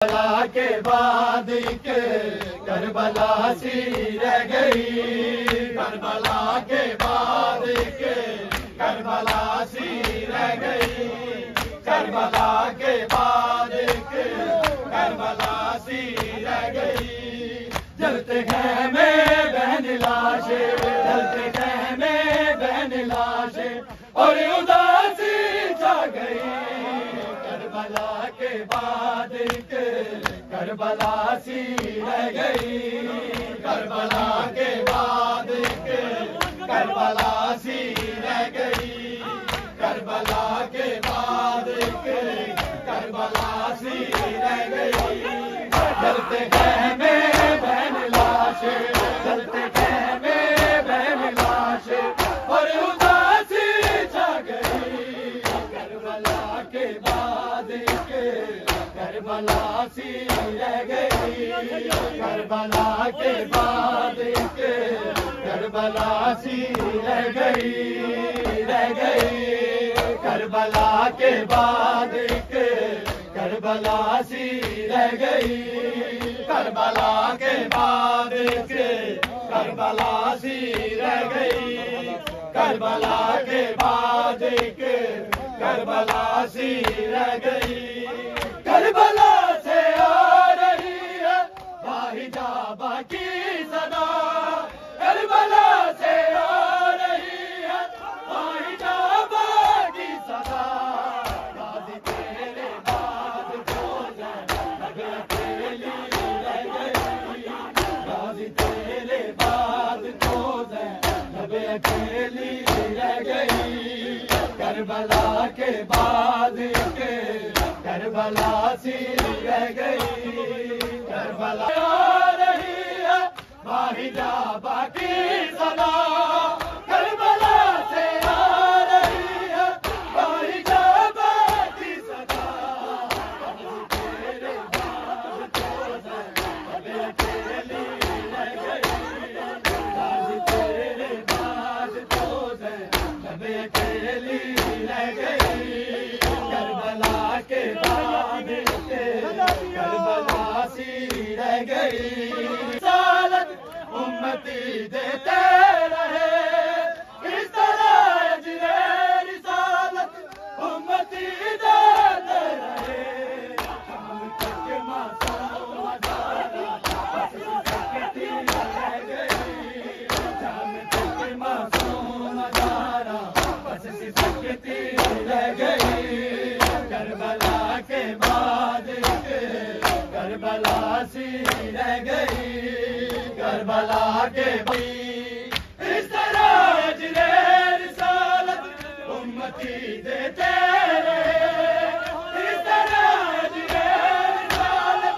کربلا کے بعد ایک کربلا سی رہ گئی، کربلا کے بعد ایک کربلا سی رہ گئی، کربلا کے بعد ایک کربلا سی رہ گئی۔ جلتے خیمے بہن لاشیں، جلتے خیمے بہن لاشیں اور اداسی چھا گئی، کربلا کے بعد ایک کربلا سی رہ گئی، کربلا کے بعد ایک کربلا سی رہ گئی، کربلا کے بعد ایک کربلا سی رہ گئی۔ جلتے خیمے بہن لاشیں، جلتے خیمے بہن لاشیں اور اداسی چھا گئی، کربلا کے بعد ایک کربلا سی رہ گئی، کربلا کے بعد ایک کربلا سی رہ گئی، رہ گئی، کربلا کے بعد ایک کربلا سی رہ گئی، کربلا کے بعد ایک کربلا سی رہ گئی، کربلا کے بعد ایک کربلا سی رہ گئی۔ کربلا سے آ رہی ہے باہجابہ کی صدا، کربلا سے آ رہی ہے باہجابہ کی صدا، غازی تیرے بعد کو زینب اکیلی رہ گئی، غازی تیرے بعد کو زینب اکیلی رہ گئی، کربلا کے بعد ایک کربلا سی رہ گئی، کربلا آ رہی ہے باہجابہ کی صدا، کربلا سے آ رہی ہے باہجابہ کی صدا، تیرے بعد کو زینب اکیلی رہ گئی، تیرے بعد کو زینب اکیلی رہ گئی، کربلا کے بعد کربلا سی رہ گئی۔ رسالت امتی دیتے رہے، اس طرح اجر رسالت امتی دیتے رہے، ہم تک معصوم ہزارہ بس سکتی رہ گئی، ہم تک معصوم ہزارہ بس سکتی رہ گئی، کربلا کے بعد کربلا سی رہ گئی، کربلا کے بعد اس طرح اجر رسالت امتی دیتے رہے، اس طرح اجر رسالت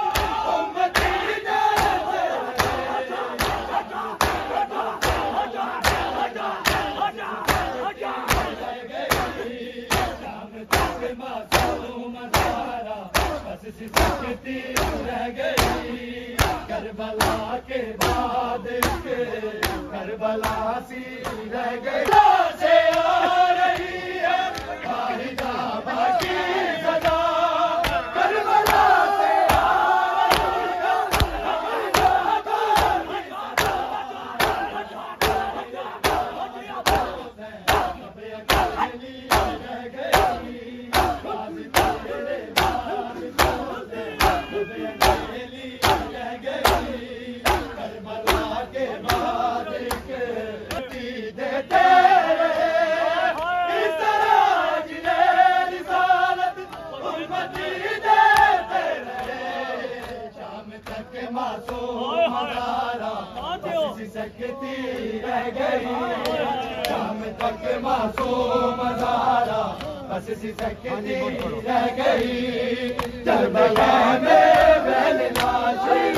امتی دیتے رہے، شام تک معصوم ہزارہ بس سکتی رہ گئی، کربلا کے بعد کربلا سی رہ گئی۔ سے آ رہی ہے باہجابہ کی صدا، کربلا سے آ رہی ہے باہجابہ کی صدا، اکیلی رہ گئی، غازی تیرے بعد کو زینب اکیلی رہ گئی، کربلا کے بعد دیتے رہے، اس طرح اجر رسالت امتی دیتے رہے، شام تک معصوم ہزارہ بس سکتی رہ گئی، شام تک معصوم ہزارہ بس سکتی رہ گئی، کربلا میں بہن لاشیں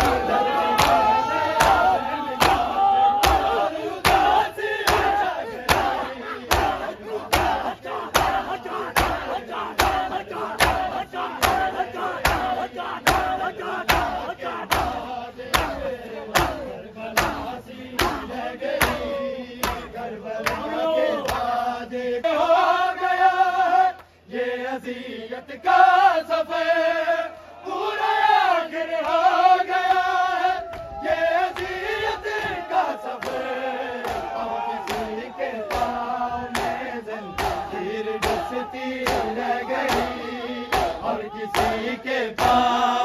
ہو گیا ہے یہ اذیت کا سفر پورا کسی کے پاس